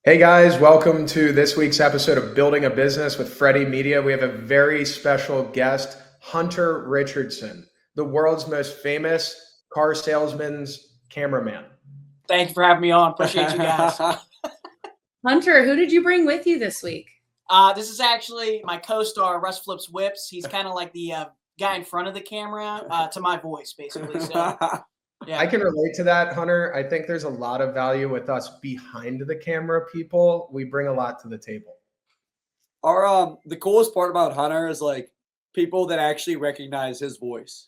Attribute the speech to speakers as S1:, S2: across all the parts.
S1: Hey guys, welcome to this week's episode of Building a Business with Freddy Media. We have a very special guest, Hunter Richardson, the world's most famous car salesman's cameraman.
S2: Thank you for having me on. Appreciate you guys.
S3: Hunter, who did you bring with you this week?
S2: This is actually my co-star, RussFlipsWhips. He's kind of like the guy in front of the camera to my voice, basically. So, yeah.
S1: I can relate to that, Hunter. I think there's a lot of value with us behind the camera people. We bring a lot to the table.
S4: The coolest part about Hunter is like people that actually recognize his voice.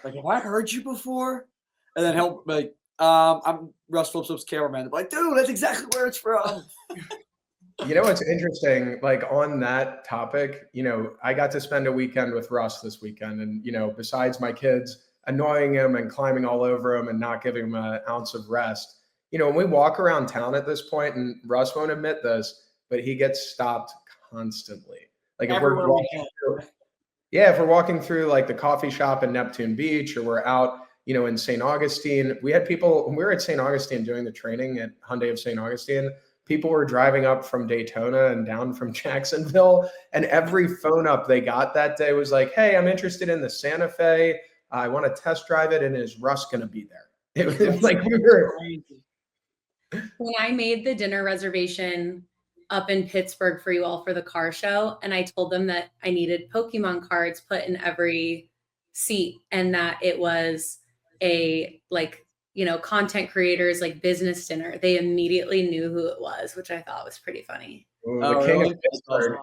S4: Like, have I heard you before? And then he'll be like, I'm RussFlipsWhips cameraman. They're like, dude, that's exactly where it's from.
S1: You know what's interesting, like on that topic, I got to spend a weekend with Russ this weekend. And, besides my kids annoying him and climbing all over him and not giving him an ounce of rest, when we walk around town at this point, and Russ won't admit this, but he gets stopped constantly. Like if we're walking through, if we're walking through like the coffee shop in Neptune Beach, or we're out, in St. Augustine. We had people, when we were at St. Augustine doing the training at Hyundai of St. Augustine, people were driving up from Daytona and down from Jacksonville, and every phone up they got that day was like, hey, I'm interested in the Santa Fe. I want to test drive it. And is Russ going to be there? It was like we were.
S3: When I made the dinner reservation up in Pittsburgh for you all for the car show, and I told them that I needed Pokemon cards put in every seat, and that it was a content creators business dinner, they immediately knew who it was, which I thought was pretty funny.
S1: Ooh, the king
S4: really?
S1: of Pittsburgh.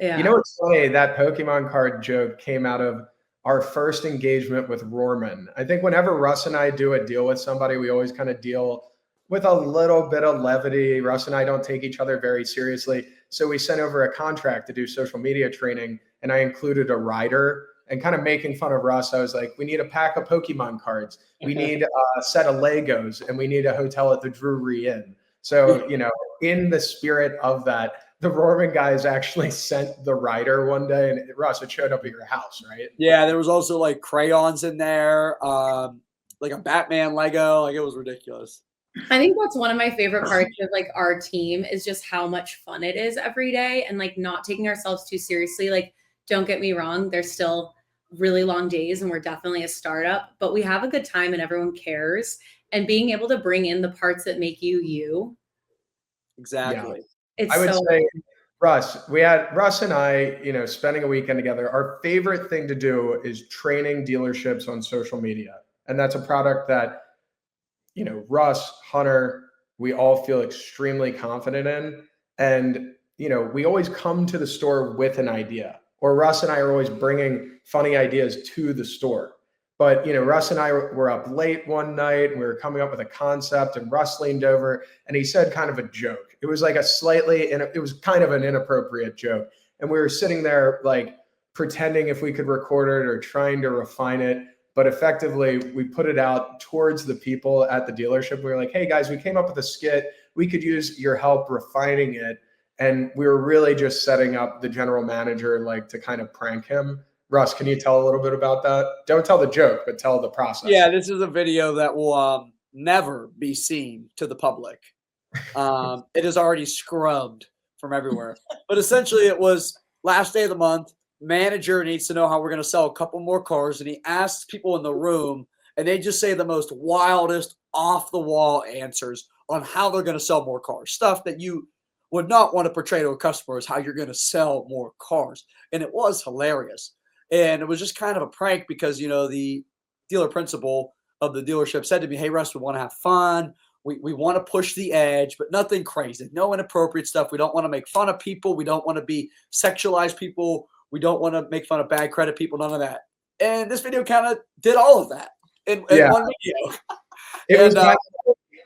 S3: Yeah.
S1: You know what's funny? That Pokemon card joke came out of our first engagement with Rohrman. I think whenever Russ and I do a deal with somebody, we always kind of deal with a little bit of levity. Russ and I don't take each other very seriously. So we sent over a contract to do social media training, and I included a rider. And kind of making fun of Russ, I was like, we need a pack of Pokemon cards. We need a set of Legos, and we need a hotel at the Drury Inn. So, in the spirit of that, the Rohrman guys actually sent the rider one day, and Russ, it showed up at your house, right?
S4: Yeah, there was also like crayons in there, like a Batman Lego. Like, it was ridiculous.
S3: I think that's one of my favorite parts of our team is just how much fun it is every day, and not taking ourselves too seriously. Don't get me wrong, there's still really long days and we're definitely a startup, but we have a good time and everyone cares, and being able to bring in the parts that make you.
S4: Exactly.
S1: Yeah. I would say, Russ, we had Russ and I, spending a weekend together. Our favorite thing to do is training dealerships on social media. And that's a product that, Russ, Hunter, we all feel extremely confident in. And, we always come to the store with an idea, or Russ and I are always bringing funny ideas to the store. But, Russ and I were up late one night, and we were coming up with a concept, and Russ leaned over and he said kind of a joke. It was like it was kind of an inappropriate joke. And we were sitting there pretending if we could record it or trying to refine it. But effectively, we put it out towards the people at the dealership. We were like, hey guys, we came up with a skit. We could use your help refining it. And we were really just setting up the general manager to kind of prank him. Russ, can you tell a little bit about that? Don't tell the joke, but tell the process.
S4: Yeah, this is a video that will never be seen to the public. It is already scrubbed from everywhere. But essentially, it was last day of the month. Manager needs to know how we're going to sell a couple more cars, and he asks people in the room, and they just say the most wildest, off-the-wall answers on how they're going to sell more cars. Stuff that you would not want to portray to a customer is how you're going to sell more cars. And it was hilarious. And it was just kind of a prank because, the dealer principal of the dealership said to me, hey, Russ, we want to have fun. We want to push the edge, but nothing crazy. No inappropriate stuff. We don't want to make fun of people. We don't want to be sexualize people. We don't want to make fun of bad credit people. None of that. And this video kind of did all of that in one video.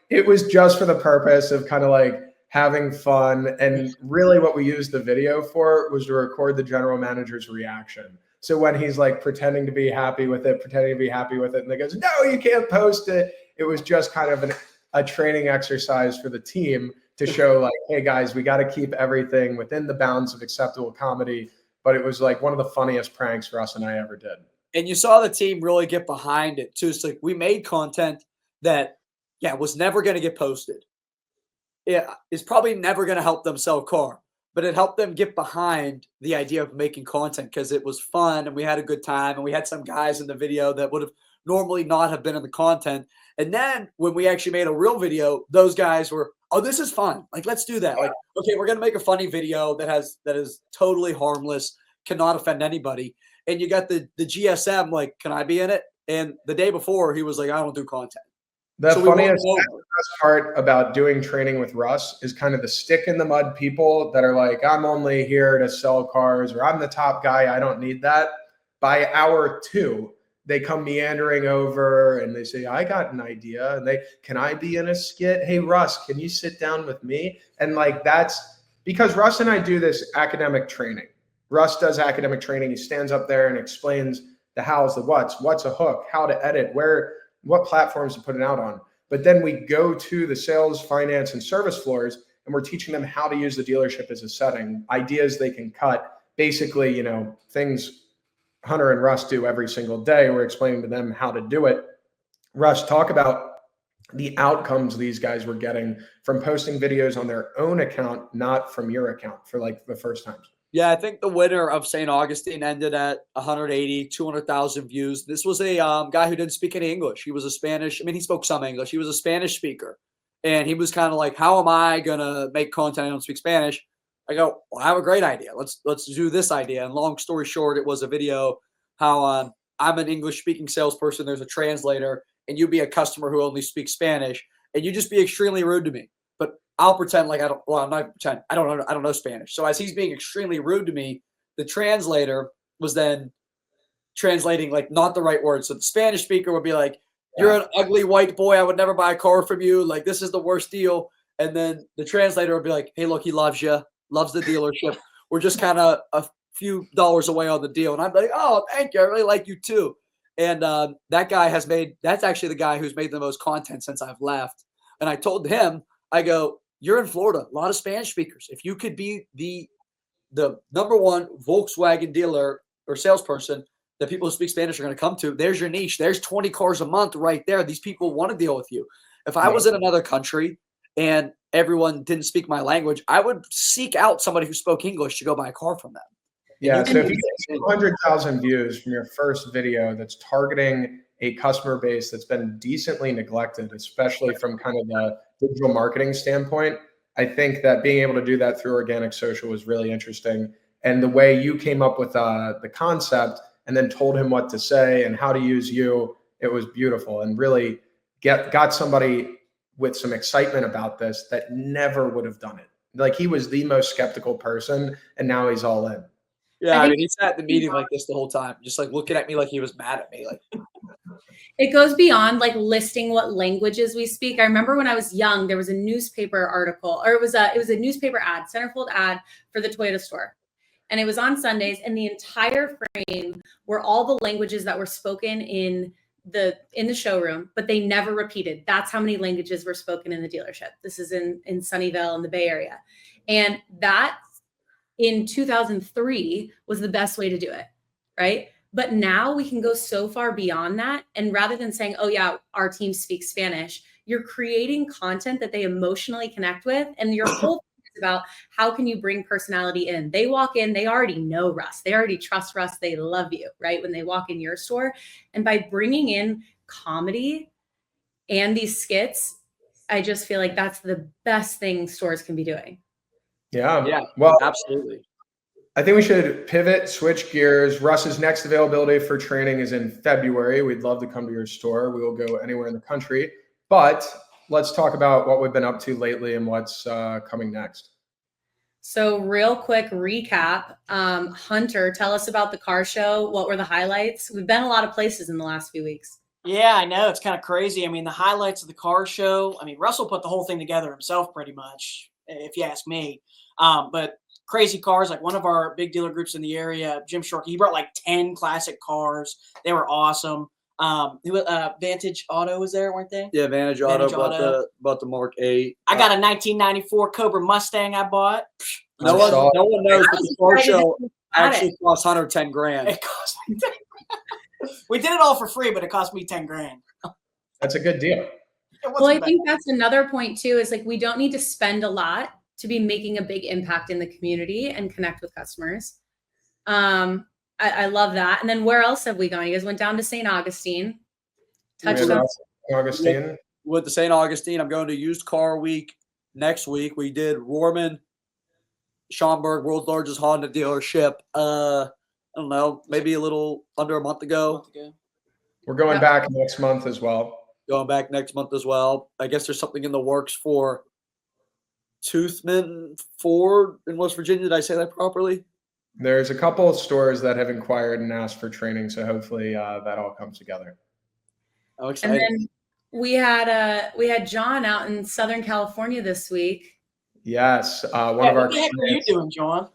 S1: It was just for the purpose of kind of having fun. And really what we used the video for was to record the general manager's reaction. So when he's pretending to be happy with it, and they goes, no, you can't post it. It was just kind of a training exercise for the team to show hey guys, we got to keep everything within the bounds of acceptable comedy. But it was one of the funniest pranks Russ and I ever did.
S4: And you saw the team really get behind it too. It's we made content that, was never going to get posted. is probably never going to help them sell a car, but it helped them get behind the idea of making content because it was fun and we had a good time and we had some guys in the video that would have normally not have been in the content. And then when we actually made a real video, those guys were, oh, this is fun. Like, let's do that. Like, okay, we're going to make a funny video that is totally harmless, cannot offend anybody. And you got the GSM, like, can I be in it? And the day before he was like, I don't do content.
S1: The funniest part about doing training with Russ is kind of the stick in the mud people that are like, I'm only here to sell cars, or I'm the top guy, I don't need that. By hour 2, they come meandering over and they say, I got an idea. And can I be in a skit? Hey, Russ, can you sit down with me? And like, that's because Russ and I do this academic training. Russ does academic training. He stands up there and explains the hows, the what's a hook, how to edit, what platforms to put it out on. But then we go to the sales, finance, and service floors, and we're teaching them how to use the dealership as a setting, ideas they can cut, basically, things Hunter and Russ do every single day. We're explaining to them how to do it. Russ, talk about the outcomes these guys were getting from posting videos on their own account, not from your account, for like the first times.
S4: Yeah, I think the winner of St. Augustine ended at 180, 200,000 views. This was a guy who didn't speak any English. He was a Spanish. I mean, he spoke some English. He was a Spanish speaker. And he was kind of like, how am I going to make content? I don't speak Spanish. I go, well, I have a great idea. Let's do this idea. And long story short, it was a video how I'm an English-speaking salesperson. There's a translator, and you be a customer who only speaks Spanish, and you just be extremely rude to me. But I'll pretend like I'm not pretend. I don't know Spanish. So as he's being extremely rude to me, the translator was then translating like not the right words. So the Spanish speaker would be like, you're an ugly white boy. I would never buy a car from you. Like, this is the worst deal. And then the translator would be like, hey, look, he loves you, loves the dealership. We're just kind of a few dollars away on the deal. And I'm like, oh, thank you. I really like you too. And that guy that's actually the guy who's made the most content since I've left. And I told him, I go, you're in Florida, a lot of Spanish speakers. If you could be the number one Volkswagen dealer or salesperson that people who speak Spanish are going to come to, there's your niche. There's 20 cars a month right there. These people want to deal with you. If I was in another country and everyone didn't speak my language, I would seek out somebody who spoke English to go buy a car from them.
S1: Yeah, so if you get 200,000 views from your first video that's targeting a customer base that's been decently neglected, especially from kind of the digital marketing standpoint, I think that being able to do that through organic social was really interesting. And the way you came up with the concept and then told him what to say and how to use you, it was beautiful and really got somebody with some excitement about this that never would have done it. Like, he was the most skeptical person, and now he's all in.
S4: Yeah, I mean, he sat at the meeting like this the whole time, just like looking at me like he was mad at me. Like,
S3: it goes beyond like listing what languages we speak. I remember when I was young, there was a newspaper article, or it was a newspaper ad, centerfold ad for the Toyota store. And it was on Sundays, and the entire frame were all the languages that were spoken in the showroom, but they never repeated. That's how many languages were spoken in the dealership. This is in Sunnyvale in the Bay Area. And that in 2003 was the best way to do it, right? But now we can go so far beyond that. And rather than saying, oh yeah, our team speaks Spanish, you're creating content that they emotionally connect with. And your whole thing is about how can you bring personality in? They walk in, they already know Russ. They already trust Russ. They love you, right? When they walk in your store. And by bringing in comedy and these skits, I just feel like that's the best thing stores can be doing.
S4: yeah,
S1: Well,
S4: absolutely.
S1: I think we should pivot, switch gears. Russ's next availability for training is in February. We'd love to come to your store. We will go anywhere in the country. But let's talk about what we've been up to lately and what's coming next.
S3: So real quick recap. Hunter, tell us about the car show. What were the highlights? We've been a lot of places in the last few weeks.
S2: Yeah, I know. It's kind of crazy. I mean, the highlights of the car show, I mean, Russell put the whole thing together himself pretty much, if you ask me. But crazy cars, like one of our big dealer groups in the area, Jim Shorkey, he brought like 10 classic cars. They were awesome. Vantage Auto was there, weren't they?
S4: Yeah, Vantage Auto bought the Mark 8.
S2: I got a 1994 Cobra Mustang I bought.
S4: No one knows, but the car show actually cost Hunter 10 grand.
S2: It cost me 10 grand. We did it all for free, but it cost me 10 grand.
S1: That's a good deal.
S3: Well, I think that's another point too, is like, we don't need to spend a lot to be making a big impact in the community and connect with customers. I love that. And then where else have we gone? You guys went down to St. Augustine, touched on
S1: Augustine.
S4: Went to St. Augustine. I'm going to Used Car Week next week. We did Rohrman, Schaumburg, world's largest Honda dealership. I don't know, maybe a little under a month ago.
S1: We're going back next month as well.
S4: Going back next month as well. I guess there's something in the works for Toothman Ford in West Virginia. Did I say that properly?
S1: There's a couple of stores that have inquired and asked for training, so hopefully that all comes together.
S4: I'm excited.
S3: And then we had Jon out in Southern California this week.
S1: Yes,
S2: What the heck are you doing, Jon?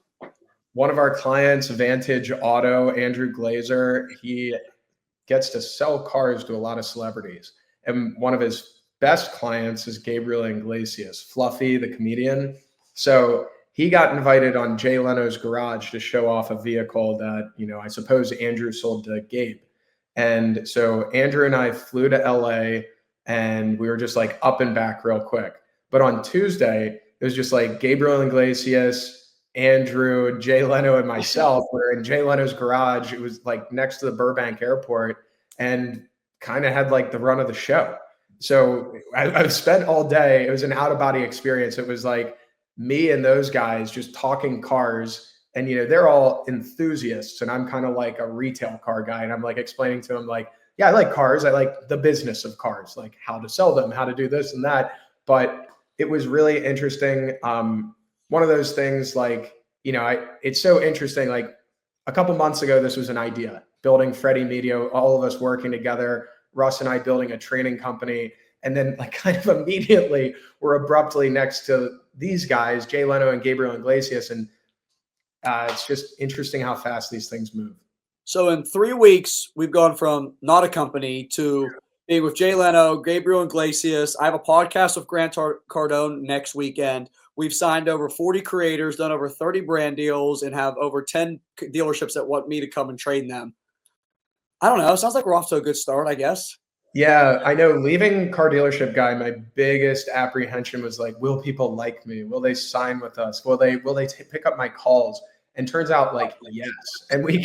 S1: One of our clients, Vantage Auto, Andrew Glazer, he gets to sell cars to a lot of celebrities. And one of his best clients is Gabriel Iglesias, Fluffy, the comedian. So he got invited on Jay Leno's garage to show off a vehicle that, I suppose Andrew sold to Gabe. And so Andrew and I flew to LA and we were just like up and back real quick. But on Tuesday, it was just like Gabriel Iglesias, Andrew, Jay Leno, and myself were in Jay Leno's garage. It was like next to the Burbank airport and kind of had like the run of the show. So I spent all day. It was an out of body experience. It was like me and those guys just talking cars, and they're all enthusiasts, and I'm kind of like a retail car guy, and I'm like explaining to them like, yeah, I like cars. I like the business of cars, like how to sell them, how to do this and that. But it was really interesting. One of those things like, it's so interesting. Like a couple months ago, this was an idea, building Freddy Media, all of us working together, Russ and I building a training company. And then like kind of immediately we're abruptly next to these guys, Jay Leno and Gabriel Iglesias. And it's just interesting how fast these things move.
S4: So in 3 weeks, we've gone from not a company to being with Jay Leno, Gabriel Iglesias. I have a podcast with Grant Cardone next weekend. We've signed over 40 creators, done over 30 brand deals, and have over 10 dealerships that want me to come and train them. I don't know. Sounds like we're off to a good start, I guess.
S1: Yeah, I know. Leaving car dealership guy, my biggest apprehension was like, will people like me? Will they sign with us? Will they pick up my calls? And turns out like, yes. And we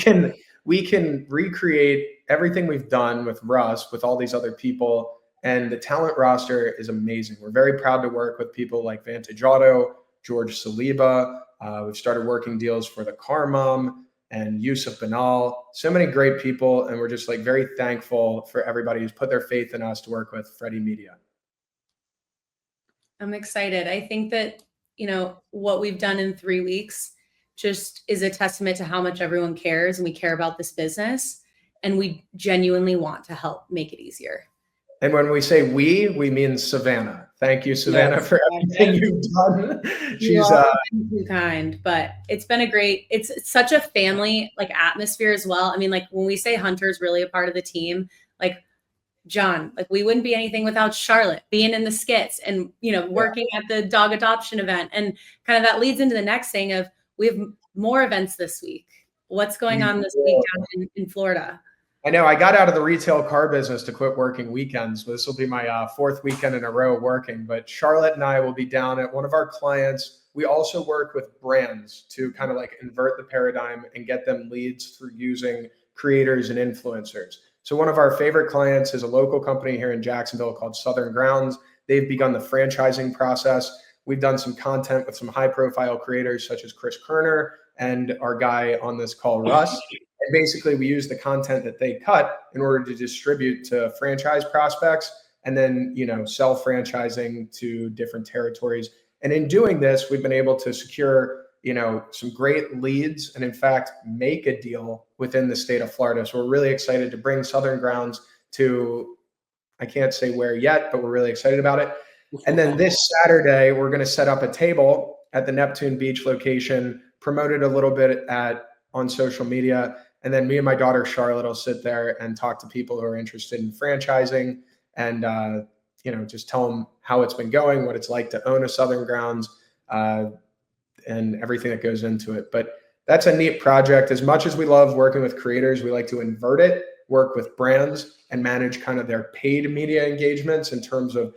S1: can recreate everything we've done with Russ, with all these other people. And the talent roster is amazing. We're very proud to work with people like Vantage Auto, George Saliba. We've started working deals for the Car Mom and Yusuf Banal. So many great people. And we're just like very thankful for everybody who's put their faith in us to work with Freddy Media.
S3: I'm excited. I think that, what we've done in 3 weeks just is a testament to how much everyone cares, and we care about this business, and we genuinely want to help make it easier.
S1: And when we say we mean Savannah. Thank you, Savannah, for everything you've done. She's
S3: too kind, but it's been it's such a family like atmosphere as well. I mean, like when we say Hunter's really a part of the team, like Jon, like we wouldn't be anything without Charlotte being in the skits and, working at the dog adoption event. And kind of that leads into the next thing of we have more events this week. What's going on this week down in Florida?
S1: I know I got out of the retail car business to quit working weekends. This will be my fourth weekend in a row working, but Charlotte and I will be down at one of our clients. We also work with brands to kind of like invert the paradigm and get them leads through using creators and influencers. So one of our favorite clients is a local company here in Jacksonville called Southern Grounds. They've begun the franchising process. We've done some content with some high profile creators such as Chris Kerner and our guy on this call, Russ. And basically we use the content that they cut in order to distribute to franchise prospects and then, sell franchising to different territories. And in doing this, we've been able to secure, some great leads and in fact, make a deal within the state of Florida. So we're really excited to bring Southern Grounds to, I can't say where yet, but we're really excited about it. And then this Saturday, we're going to set up a table at the Neptune Beach location, promote it a little bit on social media. And then me and my daughter, Charlotte, will sit there and talk to people who are interested in franchising and, just tell them how it's been going, what it's like to own a Southern Grounds, and everything that goes into it. But that's a neat project. As much as we love working with creators, we like to invert it, work with brands and manage kind of their paid media engagements in terms of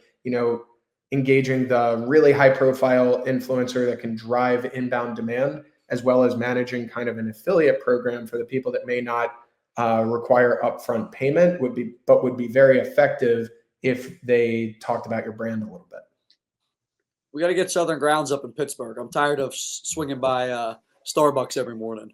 S1: engaging the really high profile influencer that can drive inbound demand, as well as managing kind of an affiliate program for the people that may not require upfront payment would be very effective if they talked about your brand a little bit.
S4: We got to get Southern Grounds up in Pittsburgh. I'm tired of swinging by Starbucks every morning.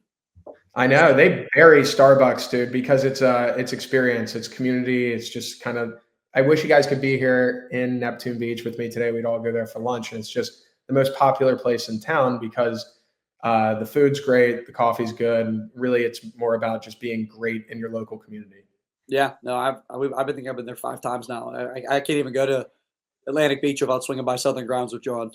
S1: I know they bury Starbucks, dude, because it's experience, it's community. It's just kind of, I wish you guys could be here in Neptune Beach with me today. We'd all go there for lunch. And it's just the most popular place in town because the food's great, the coffee's good, and really it's more about just being great in your local community.
S4: Yeah, no, I've been there 5 times now. I can't even go to Atlantic Beach without swinging by Southern Grounds with Jon.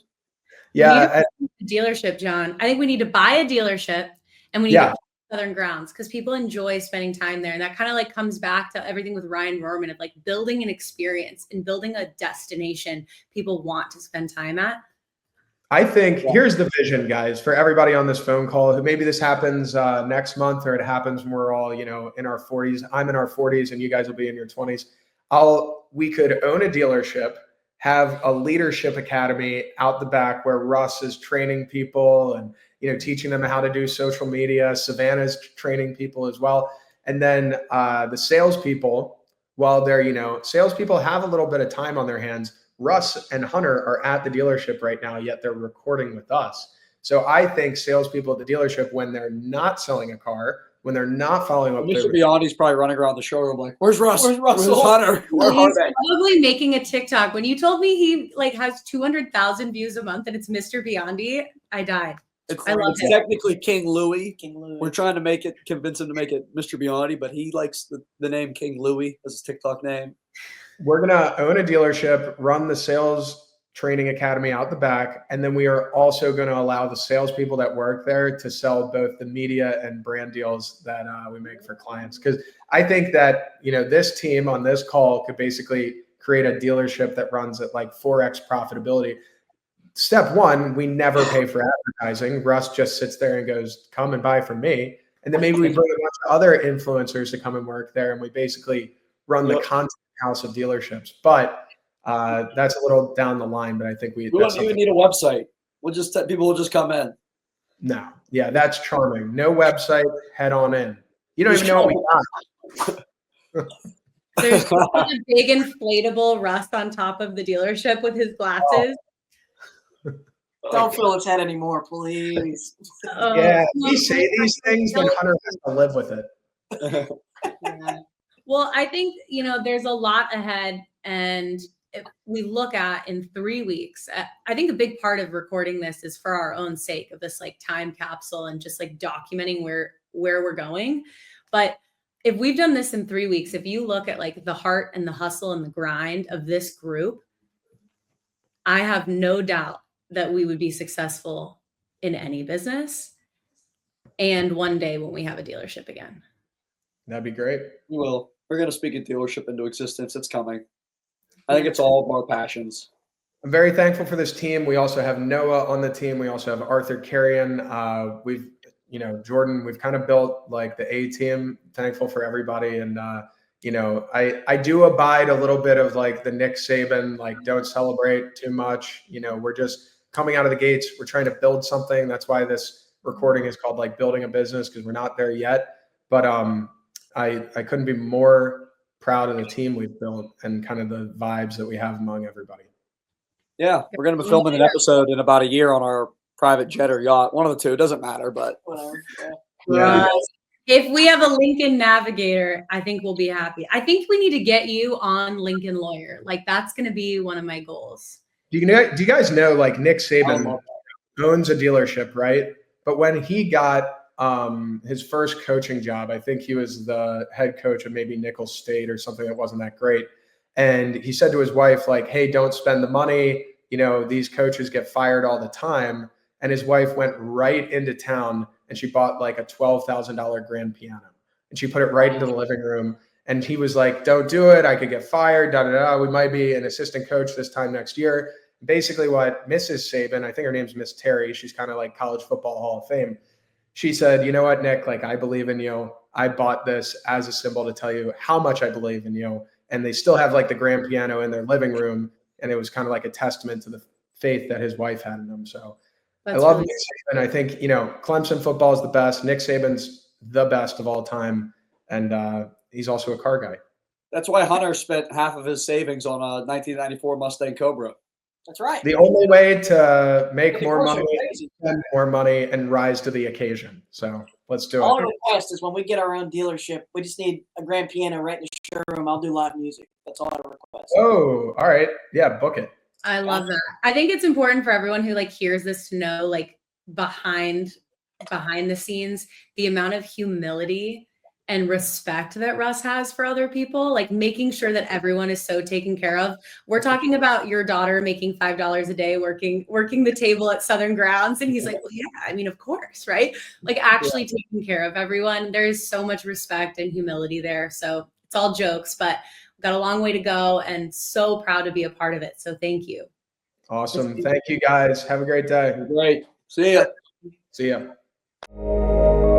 S1: Yeah,
S3: dealership, Jon. I think we need to buy a dealership and we need to Southern Grounds because people enjoy spending time there, and that kind of like comes back to everything with Ryan Roman of like building an experience and building a destination people want to spend time at.
S1: I think here's the vision, guys, for everybody on this phone call who maybe this happens next month or it happens when we're all, in our 40s. I'm in our 40s and you guys will be in your 20s. We could own a dealership, have a leadership academy out the back where Russ is training people and, teaching them how to do social media. Savannah's training people as well. And then the salespeople, while they're, salespeople have a little bit of time on their hands. Russ and Hunter are at the dealership right now, yet they're recording with us. So I think salespeople at the dealership, when they're not selling a car, when they're not following up,
S4: Mr. Biondi's probably running around the showroom like, "Where's Russ? Where's Hunter?
S3: He's probably making a TikTok. When you told me he has 200,000 views a month and it's Mr. Biondi, I died. I love
S4: it's
S3: it.
S4: technically King Louis. We're trying to convince him to make it Mr. Biondi, but he likes the name King Louis as his TikTok name.
S1: We're going to own a dealership, run the sales training academy out the back, and then we are also going to allow the salespeople that work there to sell both the media and brand deals that we make for clients. Because I think that, this team on this call could basically create a dealership that runs at like 4x profitability. Step one, we never pay for advertising. Russ just sits there and goes, "Come and buy from me." And then maybe we bring a bunch of other influencers to come and work there, and we basically run the content house of dealerships. But that's a little down the line. But I think we
S4: don't even need a website. People will just come in.
S1: No, yeah, that's charming. No website, head on in. You don't even know what we got.
S3: There's a big inflatable Russ on top of the dealership with his glasses.
S2: Don't fill its head anymore, please.
S1: Yeah, we say these things, then Hunter has to live with it.
S3: Yeah. Well, I think, there's a lot ahead. And if we look at in 3 weeks, I think a big part of recording this is for our own sake of this time capsule and just documenting where we're going. But if we've done this in 3 weeks, if you look at the heart and the hustle and the grind of this group, I have no doubt that we would be successful in any business. And one day when we have a dealership again.
S1: That'd be great.
S4: We will. We're going to speak a dealership into existence. It's coming. I think it's all of our passions.
S1: I'm very thankful for this team. We also have Noah on the team. We also have Arthur Carrion. We've, Jordan, we've kind of built the A team. Thankful for everybody. And, I do abide a little bit of the Nick Saban, don't celebrate too much. We're just coming out of the gates. We're trying to build something. That's why this recording is called building a business, because we're not there yet. But I couldn't be more proud of the team we've built and kind of the vibes that we have among everybody.
S4: Yeah, we're going to be filming an episode in about a year on our private jet or yacht. One of the two, doesn't matter, but
S2: whatever.
S1: Yeah.
S3: If we have a Lincoln Navigator, I think we'll be happy. I think we need to get you on Lincoln Lawyer. That's going to be one of my goals.
S1: Do you guys know Nick Saban owns a dealership, right? But when he got his first coaching job, I think he was the head coach of maybe Nicholls State or something that wasn't that great. And he said to his wife, "Hey, don't spend the money. These coaches get fired all the time." And his wife went right into town and she bought a $12,000 grand piano and she put it right into the living room. And he was like, "Don't do it. I could get fired. Da, da, da. We might be an assistant coach this time next year." Basically what Mrs. Saban, I think her name's Miss Terry, she's kind of College Football Hall of Fame. She said, "You know what, Nick, I believe in you. I bought this as a symbol to tell you how much I believe in you." And they still have the grand piano in their living room. and it was kind of like a testament to the faith that his wife had in him. So
S3: That's
S1: I love
S3: really
S1: Nick Saban. I think, Clemson football is the best. Nick Saban's the best of all time. And he's also a car guy.
S4: That's why Hunter spent half of his savings on a 1994 Mustang Cobra.
S2: That's right.
S1: The only way to make
S2: But the
S1: more
S2: cars are
S1: money,
S2: crazy.
S1: spend more money, and rise to the occasion. So let's do
S2: All
S1: it.
S2: I request is when we get our own dealership, we just need a grand piano right in the showroom. I'll do live music. That's all I request.
S1: Oh, all right. Yeah, book it.
S3: I love that. I think it's important for everyone who like hears this to know, like, behind the scenes, the amount of humility and respect that Russ has for other people, like making sure that everyone is so taken care of. We're talking about your daughter making $5 a day working the table at Southern Grounds. And he's like, well, yeah, I mean, of course, right? Like actually taking care of everyone. There is so much respect and humility there. So it's all jokes, but we've got a long way to go and so proud to be a part of it. So thank you.
S1: Awesome. Thank you, guys. Have a great day.
S4: Great. See ya.
S1: See ya.